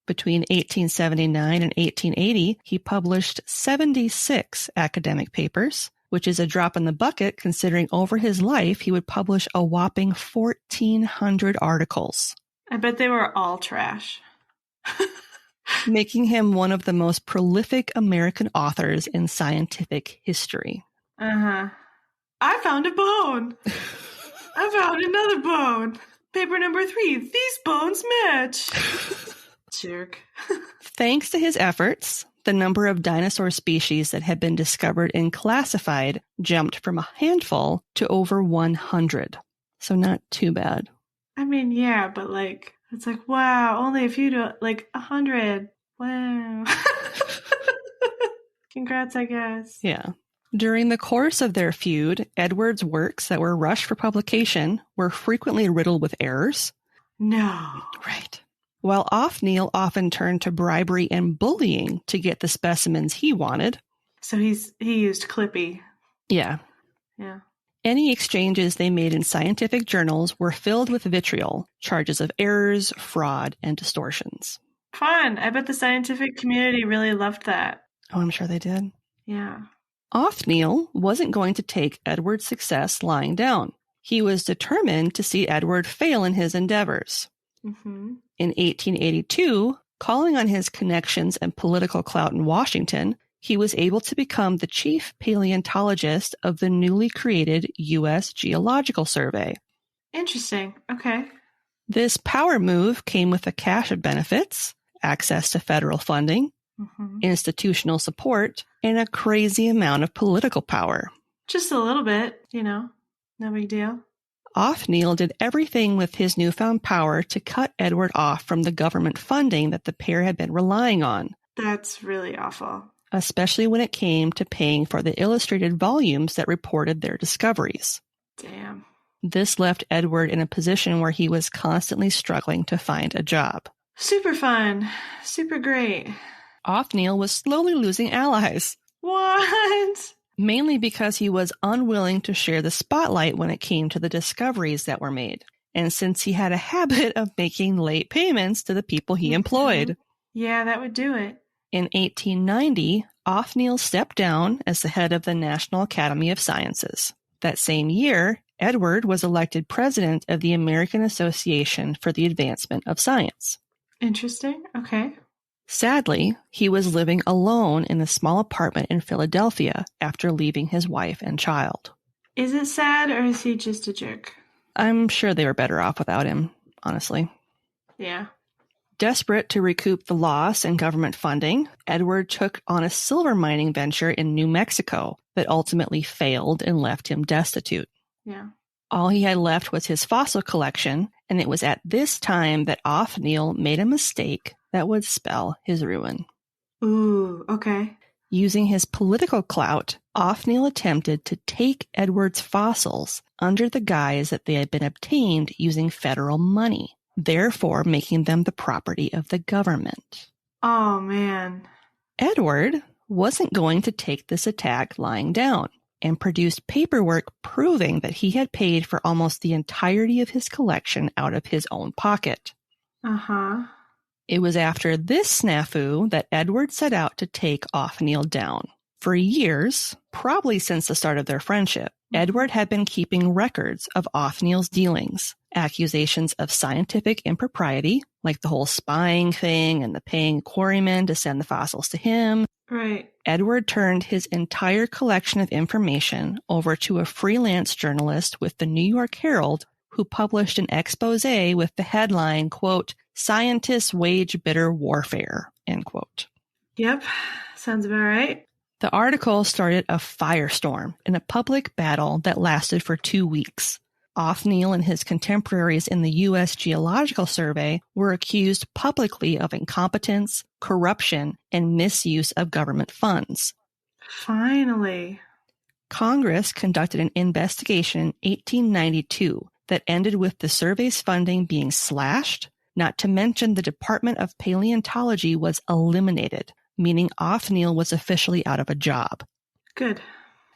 Between 1879 and 1880, he published 76 academic papers, which is a drop in the bucket considering over his life he would publish a whopping 1,400 articles. I bet they were all trash. Making him one of the most prolific American authors in scientific history. Uh-huh. I found a bone. I found another bone. Paper number 3. These bones match. Jerk. Thanks to his efforts, the number of dinosaur species that had been discovered and classified jumped from a handful to over 100. So not too bad. I mean, yeah, but like, it's like, wow, only a few to, like, 100. Wow. Congrats, I guess. Yeah. During the course of their feud, Edward's works that were rushed for publication were frequently riddled with errors. No. Right. While Othniel often turned to bribery and bullying to get the specimens he wanted. So he used Clippy. Yeah. Yeah. Any exchanges they made in scientific journals were filled with vitriol, charges of errors, fraud, and distortions. Fun. I bet the scientific community really loved that. Oh, I'm sure they did. Yeah. Othniel wasn't going to take Edward's success lying down. He was determined to see Edward fail in his endeavors. Mm-hmm. In 1882, calling on his connections and political clout in Washington, he was able to become the chief paleontologist of the newly created U.S. Geological Survey. Interesting. Okay. This power move came with the cash benefits, access to federal funding, institutional support, and a crazy amount of political power. Just a little bit, no big deal. Othniel did everything with his newfound power to cut Edward off from the government funding that the pair had been relying on. That's really awful. Especially when it came to paying for the illustrated volumes that reported their discoveries. Damn. This left Edward in a position where he was constantly struggling to find a job. Super fun. Super great. Othniel was slowly losing allies. What? Mainly because he was unwilling to share the spotlight when it came to the discoveries that were made. And since he had a habit of making late payments to the people he employed. Yeah, that would do it. In 1890, Othniel stepped down as the head of the National Academy of Sciences. That same year, Edward was elected president of the American Association for the Advancement of Science. Interesting. Okay. Sadly, he was living alone in a small apartment in Philadelphia after leaving his wife and child. Is it sad or is he just a jerk? I'm sure they were better off without him, honestly. Yeah. Desperate to recoup the loss in government funding, Edward took on a silver mining venture in New Mexico that ultimately failed and left him destitute. Yeah. All he had left was his fossil collection, and it was at this time that Othniel made a mistake that would spell his ruin. Ooh, okay. Using his political clout, Othniel attempted to take Edward's fossils under the guise that they had been obtained using federal money, therefore making them the property of the government. Oh, man. Edward wasn't going to take this attack lying down and produced paperwork proving that he had paid for almost the entirety of his collection out of his own pocket. Uh-huh. It was after this snafu that Edward set out to take Othniel down. For years, probably since the start of their friendship, Edward had been keeping records of Othniel's dealings, accusations of scientific impropriety, like the whole spying thing and the paying quarrymen to send the fossils to him. Right. Edward turned his entire collection of information over to a freelance journalist with the New York Herald who published an expose with the headline, quote, "Scientists wage bitter warfare," end quote. Yep. Sounds about right. The article started a firestorm in a public battle that lasted for 2 weeks. Othniel and his contemporaries in the U.S. Geological Survey were accused publicly of incompetence, corruption, and misuse of government funds. Finally. Congress conducted an investigation in 1892 that ended with the survey's funding being slashed, not to mention the Department of Paleontology was eliminated, meaning Othniel was officially out of a job. Good.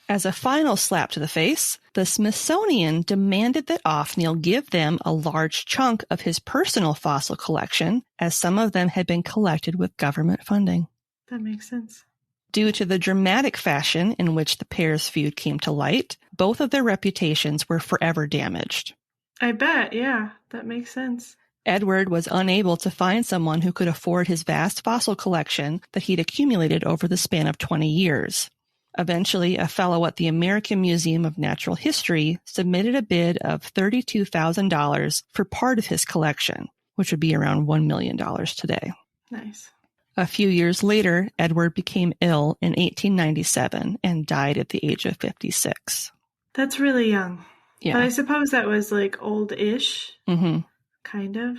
As a final slap to the face, the Smithsonian demanded that Othniel give them a large chunk of his personal fossil collection, as some of them had been collected with government funding. That makes sense. Due to the dramatic fashion in which the pair's feud came to light, both of their reputations were forever damaged. I bet, yeah. That makes sense. Edward was unable to find someone who could afford his vast fossil collection that he'd accumulated over the span of 20 years. Eventually, a fellow at the American Museum of Natural History submitted a bid of $32,000 for part of his collection, which would be around $1 million today. Nice. A few years later, Edward became ill in 1897 and died at the age of 56. That's really young. Yeah. But I suppose that was like old-ish. Mm-hmm. Kind of.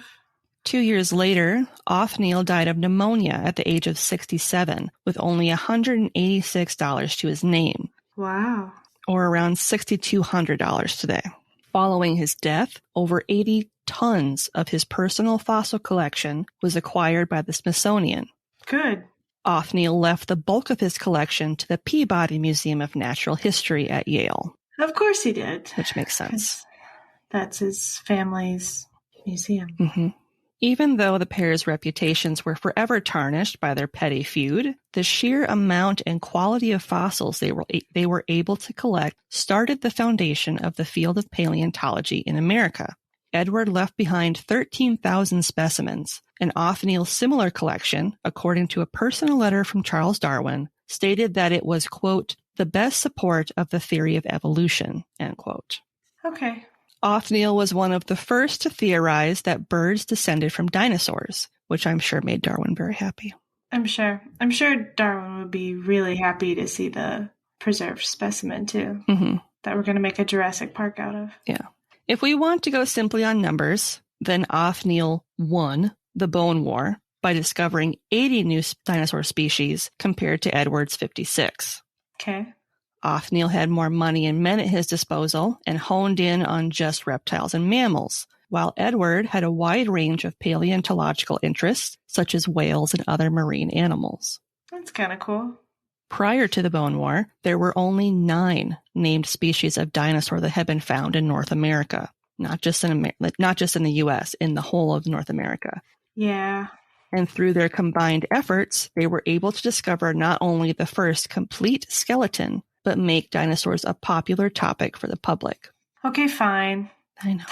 2 years later, Othniel died of pneumonia at the age of 67, with only $186 to his name. Wow. Or around $6,200 today. Following his death, over 80 tons of his personal fossil collection was acquired by the Smithsonian. Good. Othniel left the bulk of his collection to the Peabody Museum of Natural History at Yale. Of course he did. which makes sense. That's his family's museum. Even though the pair's reputations were forever tarnished by their petty feud, the sheer amount and quality of fossils they were able to collect started the foundation of the field of paleontology in America. Edward left behind 13,000 specimens. An Othniel's similar collection, according to a personal letter from Charles Darwin, stated that it was, quote, the best support of the theory of evolution, end quote. Okay. Othniel was one of the first to theorize that birds descended from dinosaurs, which I'm sure made Darwin very happy. I'm sure Darwin would be really happy to see the preserved specimen, too, that we're going to make a Jurassic Park out of. Yeah. If we want to go simply on numbers, then Othniel won the Bone War by discovering 80 new dinosaur species compared to Edward's 56. Okay. Othniel had more money and men at his disposal and honed in on just reptiles and mammals, while Edward had a wide range of paleontological interests, such as whales and other marine animals. That's kind of cool. Prior to the Bone War, there were only 9 named species of dinosaur that had been found in North America, not just in the U.S., in the whole of North America. Yeah. And through their combined efforts, they were able to discover not only the first complete skeleton, but make dinosaurs a popular topic for the public. Okay, fine. I know.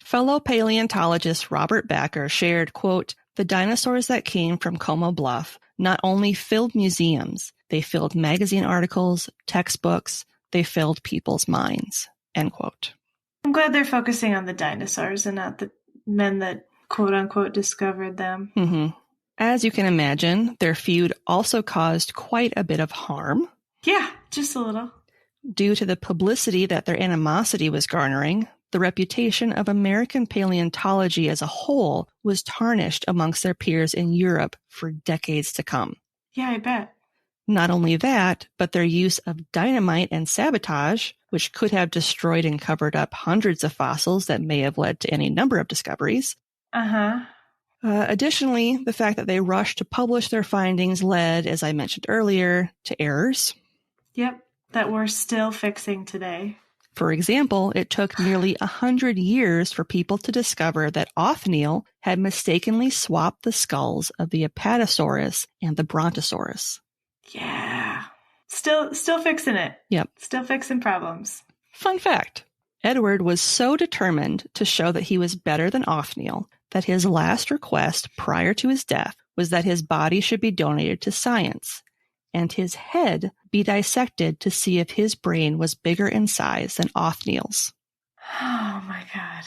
Fellow paleontologist Robert Backer shared, quote, the dinosaurs that came from Como Bluff not only filled museums, they filled magazine articles, textbooks, they filled people's minds, end quote. I'm glad they're focusing on the dinosaurs and not the men that, quote unquote, discovered them. As you can imagine, their feud also caused quite a bit of harm. Yeah, just a little. Due to the publicity that their animosity was garnering, the reputation of American paleontology as a whole was tarnished amongst their peers in Europe for decades to come. Yeah, I bet. Not only that, but their use of dynamite and sabotage, which could have destroyed and covered up hundreds of fossils that may have led to any number of discoveries. Additionally, the fact that they rushed to publish their findings led, as I mentioned earlier, to errors. Yep, that we're still fixing today. For example, it took nearly 100 years for people to discover that Othniel had mistakenly swapped the skulls of the Apatosaurus and the Brontosaurus. Yeah. Still fixing it. Yep. Still fixing problems. Fun fact. Edward was so determined to show that he was better than Othniel that his last request prior to his death was that his body should be donated to science and his head be dissected to see if his brain was bigger in size than Othniel's. Oh my God.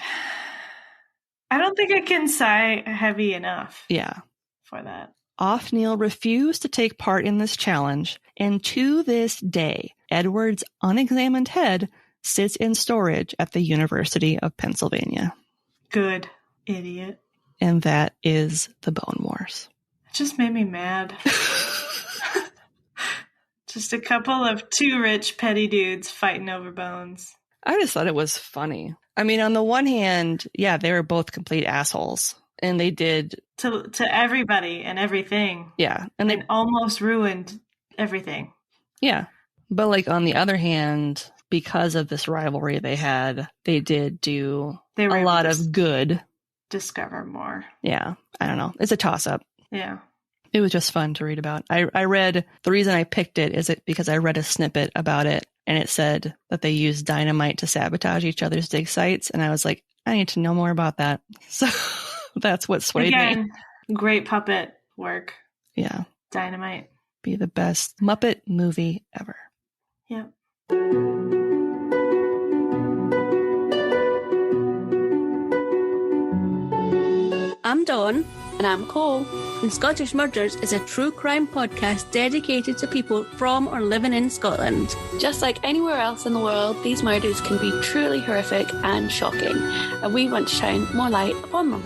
I don't think I can sigh heavy enough. Yeah. For that. Othniel refused to take part in this challenge, and to this day, Edward's unexamined head sits in storage at the University of Pennsylvania. Good. Idiot. And that is the Bone Wars. It just made me mad. Just a couple of two rich petty dudes fighting over bones. I just thought it was funny. I mean, on the one hand, yeah, they were both complete assholes. And they did... To everybody and everything. Yeah. And they almost ruined everything. Yeah. But like on the other hand, because of this rivalry they had, they did do a lot of good. Discover more. Yeah. I don't know. It's a toss-up. Yeah. It was just fun to read about. I read, the reason I picked it is because I read a snippet about it, and it said that they used dynamite to sabotage each other's dig sites, and I was like, I need to know more about that. So that's what swayed me. Great puppet work. Yeah. Dynamite. Be the best Muppet movie ever. Yep. I'm Dawn. And I'm Cole. And Scottish Murders is a true crime podcast dedicated to people from or living in Scotland. Just like anywhere else in the world, these murders can be truly horrific and shocking, and we want to shine more light upon them.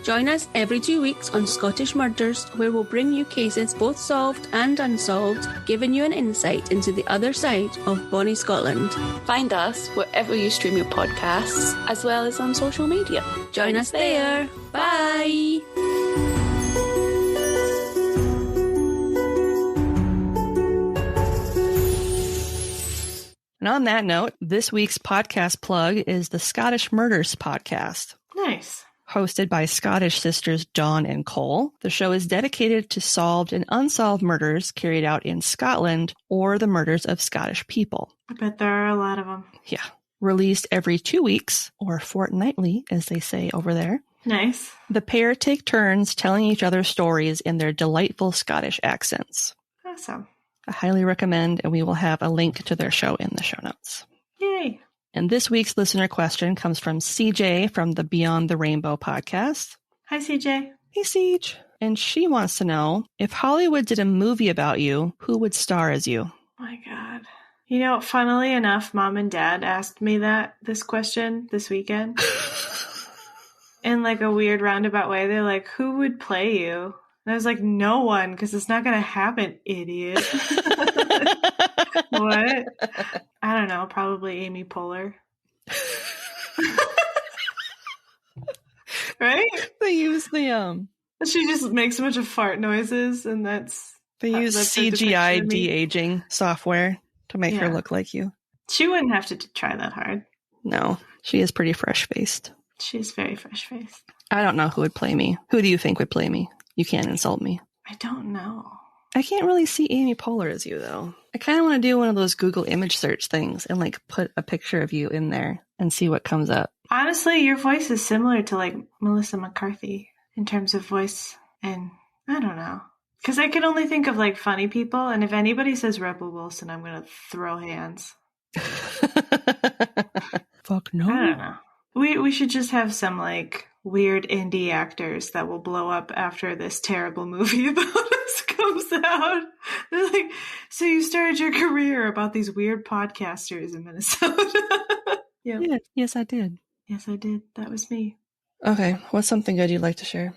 Join us every 2 weeks on Scottish Murders, where we'll bring you cases both solved and unsolved, giving you an insight into the other side of bonnie Scotland. Find us wherever you stream your podcasts, as well as on social media. Join us there. Bye! And on that note, this week's podcast plug is the Scottish Murders podcast. Nice. Hosted by Scottish sisters Dawn and Cole. The show is dedicated to solved and unsolved murders carried out in Scotland or the murders of Scottish people. I bet there are a lot of them. Yeah. Released every 2 weeks, or fortnightly, as they say over there. Nice. The pair take turns telling each other stories in their delightful Scottish accents. Awesome. I highly recommend, and we will have a link to their show in the show notes. Yay. And this week's listener question comes from CJ from the Beyond the Rainbow podcast. Hi, CJ. Hey, Siege. And she wants to know, if Hollywood did a movie about you, who would star as you? My God. You know, funnily enough, Mom and Dad asked me this question this weekend. In like a weird roundabout way. They're like, who would play you? And I was like, no one, because it's not going to happen, idiot. What? I don't know. Probably Amy Poehler. Right? They use the She just makes a bunch of fart noises, and they use CGI de-aging software to make her look like you. She wouldn't have to try that hard. No, she is pretty fresh-faced. She's very fresh-faced. I don't know who would play me. Who do you think would play me? You can't insult me. I don't know. I can't really see Amy Poehler as you, though. I kind of want to do one of those Google image search things and like put a picture of you in there and see what comes up. Honestly, your voice is similar to like Melissa McCarthy in terms of voice, and I don't know. Because I can only think of like funny people, and if anybody says Rebel Wilson, I'm going to throw hands. Fuck no. I don't know. We should just have some like weird indie actors that will blow up after this terrible movie about us comes out. They're like, so you started your career about these weird podcasters in Minnesota. Yep. Yeah, yes, I did. Yes, I did. That was me. Okay, what's something good you'd like to share?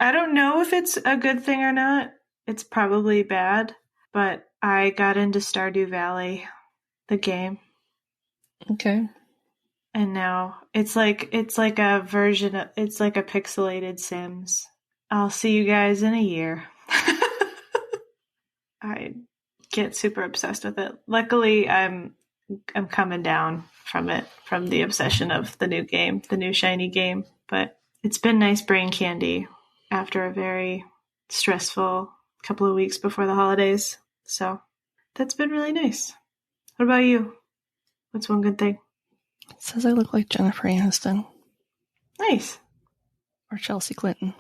I don't know if it's a good thing or not. It's probably bad, but I got into Stardew Valley, the game. Okay. And now it's like a version of, it's like a pixelated Sims. I'll see you guys in a year. I get super obsessed with it. Luckily, I'm coming down from it, from the obsession of the new game, the new shiny game. But it's been nice brain candy after a very stressful couple of weeks before the holidays. So that's been really nice. What about you? What's one good thing? It says I look like Jennifer Aniston. Nice. Or Chelsea Clinton.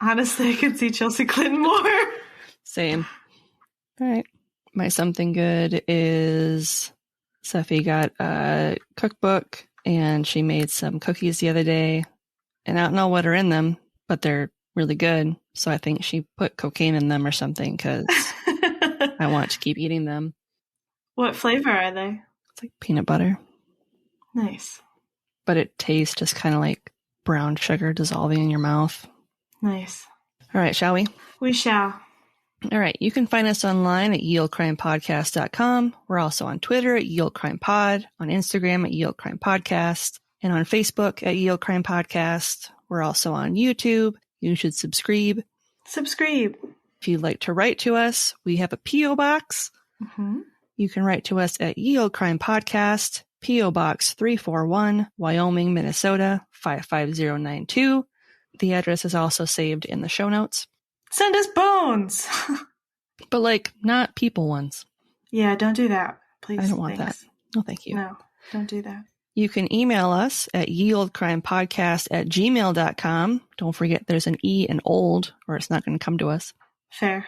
Honestly, I could see Chelsea Clinton more. Same. All right. My something good is Seffi got a cookbook and she made some cookies the other day. And I don't know what are in them, but they're really good. So I think she put cocaine in them or something because I want to keep eating them. What flavor are they? It's like peanut butter. Nice. But it tastes just kind of like brown sugar dissolving in your mouth. Nice. All right, shall we? We shall. All right, you can find us online at yieldcrimepodcast.com. We're also on Twitter at yieldcrimepod, on Instagram at yieldcrimepodcast, and on Facebook at yieldcrimepodcast. We're also on YouTube. You should subscribe. Subscribe. If you'd like to write to us, we have a P.O. Box. Mm-hmm. You can write to us at Yield Crime Podcast, P.O. Box 341, Wyoming, Minnesota 55092. The address is also saved in the show notes. Send us bones! But like, not people ones. Yeah, don't do that. Please. I don't want that. No, thank you. No, don't do that. You can email us at yieldcrimepodcast@gmail.com. Don't forget there's an E in old, or it's not going to come to us. Fair.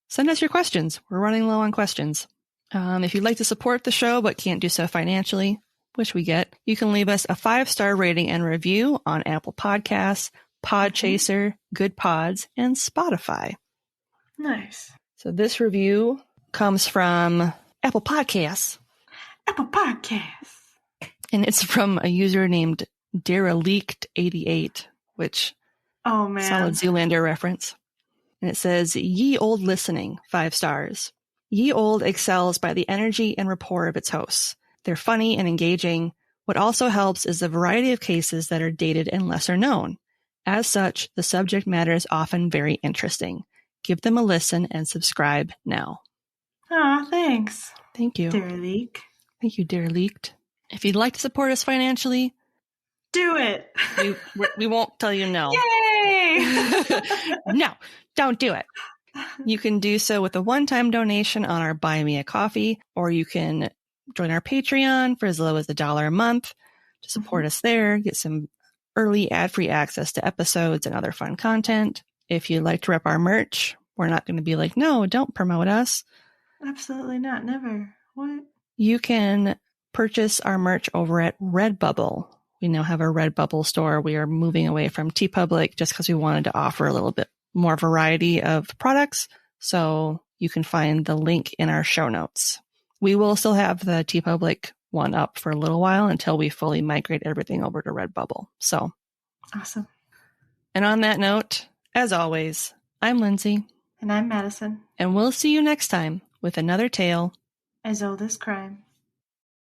Send us your questions. We're running low on questions. If you'd like to support the show but can't do so financially, which we get, you can leave us a 5-star rating and review on Apple Podcasts, Podchaser, Good Pods, and Spotify. Nice. So this review comes from Apple Podcasts. Apple Podcasts. And it's from a user named Derelict88, which, oh man, solid Zoolander reference. And it says, Ye Olde listening, 5 stars. Ye Olde excels by the energy and rapport of its hosts. They're funny and engaging. What also helps is the variety of cases that are dated and lesser known. As such, the subject matter is often very interesting. Give them a listen and subscribe now. Aw, thanks. Thank you. Dear Leek. Thank you, dear Leaked. If you'd like to support us financially, do it. we won't tell you no. Yay! No, don't do it. You can do so with a one-time donation on our Buy Me a Coffee, or you can join our Patreon for as low as $1 a month to support us there, get some early ad-free access to episodes and other fun content. If you'd like to rep our merch, we're not going to be like, no, don't promote us. Absolutely not. Never. What? You can purchase our merch over at Redbubble. We now have a Redbubble store. We are moving away from TeePublic just because we wanted to offer a little bit more variety of products. So you can find the link in our show notes. We will still have the TeePublic one up for a little while until we fully migrate everything over to Redbubble. So awesome. And on that note, as always, I'm Lindsay. And I'm Madison. And we'll see you next time with another tale as old as crime.